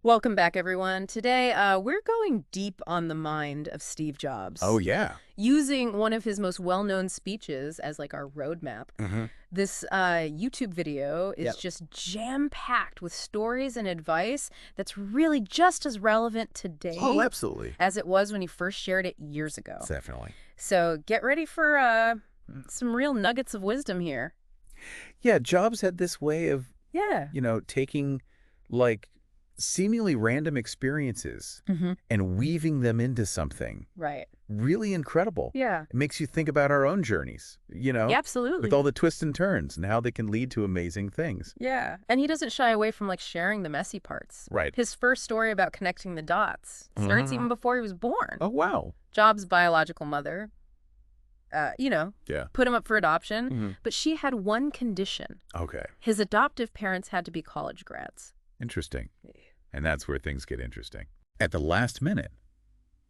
Welcome back, everyone. Today, we're going deep on the mind of Steve Oh, Jobs, yeah. using one of his most well-known speeches as like our roadmap. Hmm. This YouTube video is Yep. just jam-packed with stories and advice that's really just as relevant Oh, today absolutely. as it was when he first shared it years ago. Definitely. So get ready for some real nuggets of wisdom here. Yeah, Jobs had this way of, Yeah. taking like seemingly random experiences Mm-hmm. and weaving them into something Right. really incredible. Yeah. It makes you think about our own journeys, Yeah, with absolutely. all the twists and turns and how they can lead to amazing things. Yeah. And he doesn't shy away from like sharing the messy parts. Right. His first story about connecting the dots starts Hmm. even before he was born. Oh, wow. Jobs' biological mother, Yeah. put him up for adoption, Hmm. but she had one condition. Okay. His adoptive parents had to be college grads. Interesting. And that's where things get interesting. At the last minute,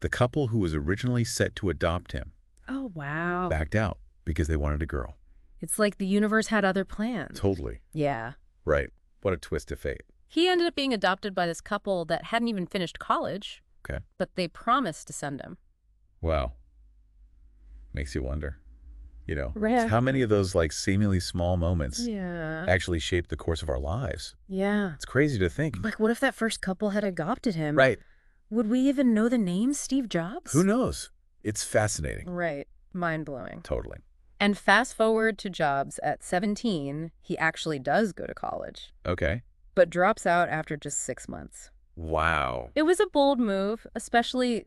the couple who was originally set to adopt him Oh, wow. backed out because they wanted a girl. It's like the universe had other plans. Totally. Yeah. Right. What a twist of fate. He ended up being adopted by this couple that hadn't even finished college, Okay. but they promised to send him. Wow. Makes you wonder, Yeah. how many of those like seemingly small moments Yeah. actually shape the course of our lives? Yeah. It's crazy to think. Like, what if that first couple had adopted him? Right. Would we even know the name Steve Jobs? Who knows? It's fascinating. Right. Mind-blowing. Totally. And fast forward to Jobs at 17, he actually does go to college, Okay. but drops out after just 6 months. Wow. It was a bold move, especially,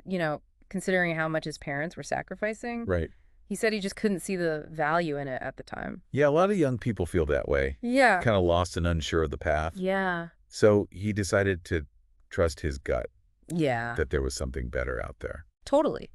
considering how much his parents were sacrificing. Right. He said he just couldn't see the value in it at the time. Yeah, a lot of young people feel that way, Yeah. kind of lost and unsure of the path. Yeah. So he decided to trust his gut Yeah. that there was something better out there. Totally.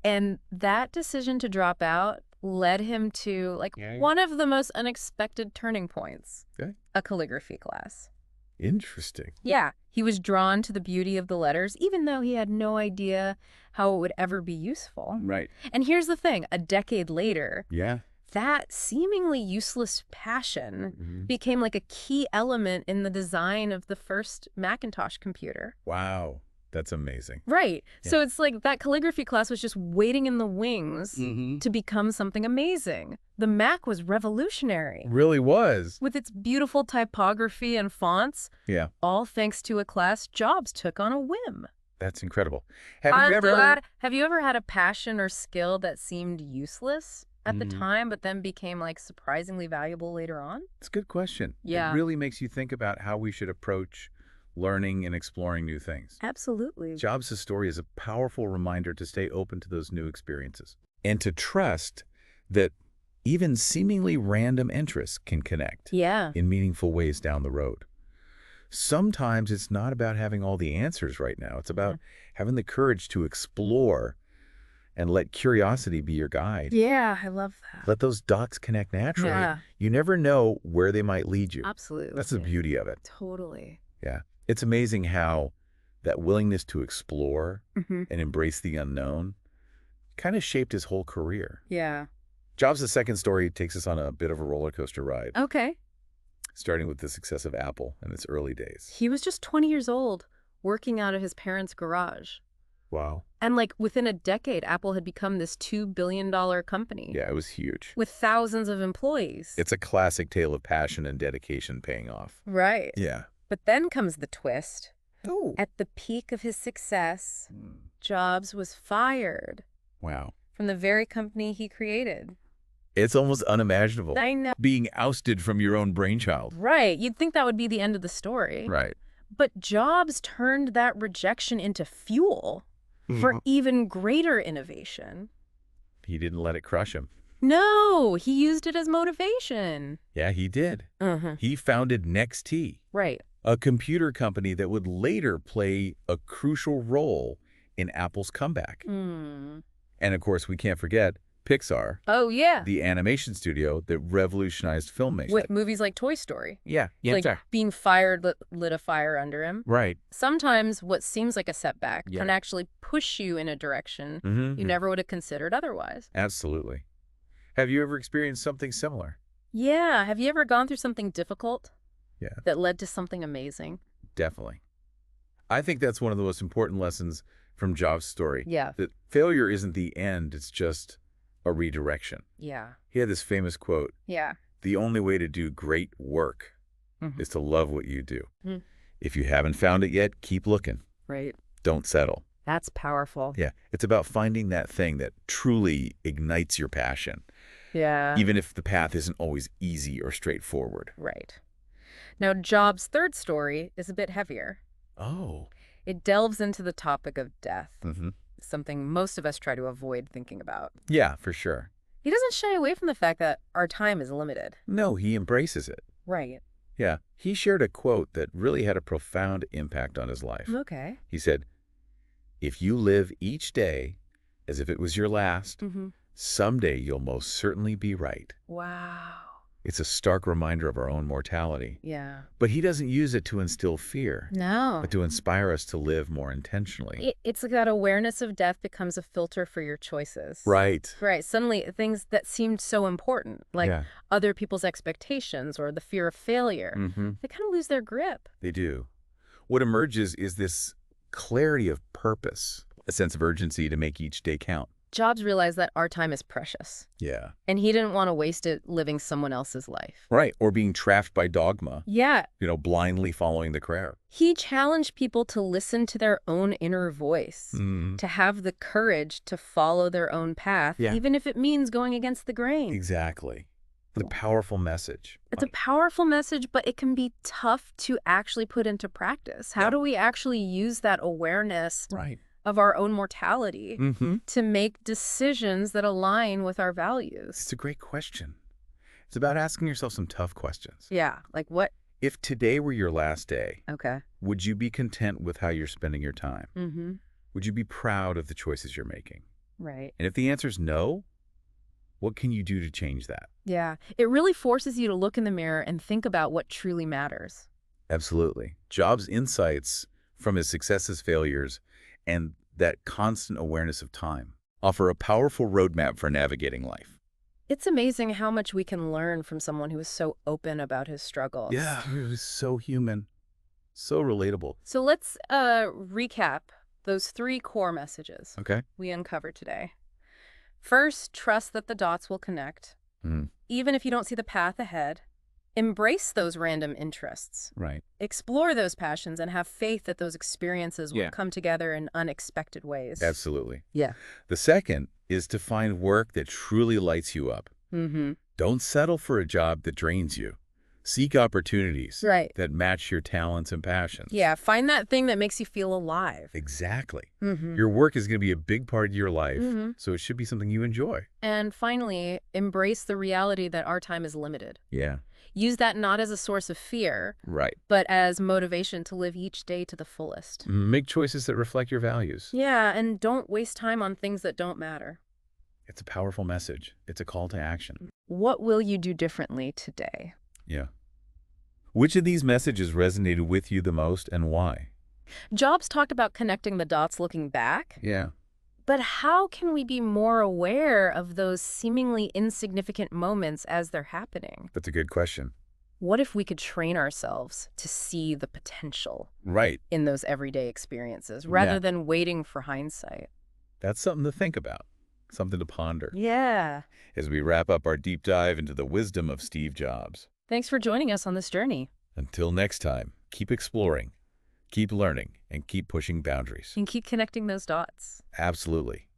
And that decision to drop out led him to, like, Yeah. one of the most unexpected turning points. Okay. A calligraphy class. Interesting. Yeah, he was drawn to the beauty of the letters, even though he had no idea how it would ever be useful. Right. And here's the thing, a decade later, Yeah. that seemingly useless passion Mhm. became like a key element in the design of the first Macintosh computer. Wow. That's amazing. Right. Yeah. So it's like that calligraphy class was just waiting in the wings Mm-hmm. to become something amazing. The Mac was revolutionary. Really was. With its beautiful typography and fonts, Yeah. all thanks to a class Jobs took on a whim. That's incredible. Have you ever? Have you ever had a passion or skill that seemed useless at the Mhm. time, but then became like surprisingly valuable later on? It's a good question. Yeah. It really makes you think about how we should approach learning and exploring new things. Absolutely. Jobs' story is a powerful reminder to stay open to those new experiences and to trust that even seemingly random interests can connect Yeah. in meaningful ways down the road. Sometimes it's not about having all the answers right now. It's about having the courage to explore and let curiosity be your guide. Yeah, I love that. Let those dots connect naturally. Yeah. You never know where they might lead you. Absolutely. That's the beauty of it. Totally. Yeah. It's amazing how that willingness to explore Mm-hmm. and embrace the unknown kind of shaped his whole career. Yeah. Jobs' second story takes us on a bit of a roller coaster ride, Okay. starting with the success of Apple in its early days. He was just 20 years old, working out of his parents' garage. Wow. And like within a decade, Apple had become this $2 billion company Yeah, it was huge. with thousands of employees. It's a classic tale of passion and dedication paying off. Right. Yeah. But then comes the twist. Oh. At the peak of his success, Jobs was fired Wow. from the very company he created. It's almost unimaginable. I know. Being ousted from your own brainchild. Right. You'd think that would be the end of the story. Right. But Jobs turned that rejection into fuel for even greater innovation. He didn't let it crush him. No, he used it as motivation. Yeah, he did. Uh-huh. He founded NextT, Right. a computer company that would later play a crucial role in Apple's comeback. Mm. And of course, we can't forget Pixar, Oh, yeah. the animation studio that revolutionized filmmaking. With movies like Toy Story. Yeah, Like being fired lit a fire under him. right. Sometimes what seems like a setback Yeah. can actually push you in a direction Mm-hmm. you never would have considered otherwise. Absolutely. Have you ever experienced something similar? Yeah. Have you ever gone through something difficult Yeah, that led to something amazing? definitely. I think that's one of the most important lessons from Jobs' story. Yeah. That failure isn't the end, it's just a redirection. Yeah. He had this famous quote, Yeah. "The only way to do great work is to love what you do." Mm. If you haven't found it yet, keep looking. Right. Don't settle. That's powerful. Yeah, it's about finding that thing that truly ignites your passion, Yeah. even if the path isn't always easy or straightforward. Right. Now, Jobs' third story is a bit heavier. Oh. It delves into the topic of death, Mm-hmm. something most of us try to avoid thinking about. Yeah, for sure. He doesn't shy away from the fact that our time is limited. No, he embraces it. Right. Yeah, he shared a quote that really had a profound impact on his life. Okay. He said, "If you live each day as if it was your last, someday you'll most certainly be right." Wow. It's a stark reminder of our own mortality. Yeah. But he doesn't use it to instill fear, No. but to inspire us to live more intentionally. It's like that awareness of death becomes a filter for your choices. Right. Right. Suddenly, things that seemed so important, like Yeah. other people's expectations or the fear of failure, they kind of lose their grip. They do. What emerges is this clarity of purpose, a sense of urgency to make each day count. Jobs realized that our time is precious, Yeah. and he didn't want to waste it living someone else's life. Right. Or being trapped by dogma, Yeah. blindly following the crowd. He challenged people to listen to their own inner voice, to have the courage to follow their own path, Yeah. even if it means going against the grain. Exactly. The powerful message. It's a powerful message, but it can be tough to actually put into practice. How do we actually use that awareness Right. of our own mortality Mm-hmm. to make decisions that align with our values? It's a great question. It's about asking yourself some tough questions. Yeah, like what? If today were your last day, Okay. would you be content with how you're spending your time? Mm-hmm. Would you be proud of the choices you're making? Right. And if the answer is no, what can you do to change that? Yeah. It really forces you to look in the mirror and think about what truly matters. Absolutely. Jobs' insights from his successes, failures, and that constant awareness of time offer a powerful roadmap for navigating life. It's amazing how much we can learn from someone who is so open about his struggles. Yeah, it was so human, so relatable. So let's recap those 3 core messages Okay. we uncovered today. First, trust that the dots will connect. Mm, Even if you don't see the path ahead, embrace those random interests. right. Explore those passions and have faith that those experiences will Yeah. come together in unexpected ways. Absolutely. Yeah. The second is to find work that truly lights you up. Mm-hmm. Don't settle for a job that drains you. Seek opportunities Right. that match your talents and passions. Yeah, find that thing that makes you feel alive. Exactly. Mm-hmm. Your work is going to be a big part of your life, Mm-hmm. so it should be something you enjoy. And finally, embrace the reality that our time is limited. Yeah. Use that not as a source of fear, Right. but as motivation to live each day to the fullest. Make choices that reflect your values. Yeah, and don't waste time on things that don't matter. It's a powerful message. It's a call to action. What will you do differently today? Yeah. Which of these messages resonated with you the most and why? Jobs talked about connecting the dots looking back, Yeah. but how can we be more aware of those seemingly insignificant moments as they're happening? That's a good question. What if we could train ourselves to see the potential Right. in those everyday experiences rather Yeah. than waiting for hindsight? That's something to think about, something to ponder. Yeah. As we wrap up our deep dive into the wisdom of Steve Jobs. Thanks for joining us on this journey. Until next time, keep exploring, keep learning, and keep pushing boundaries. And keep connecting those dots. Absolutely.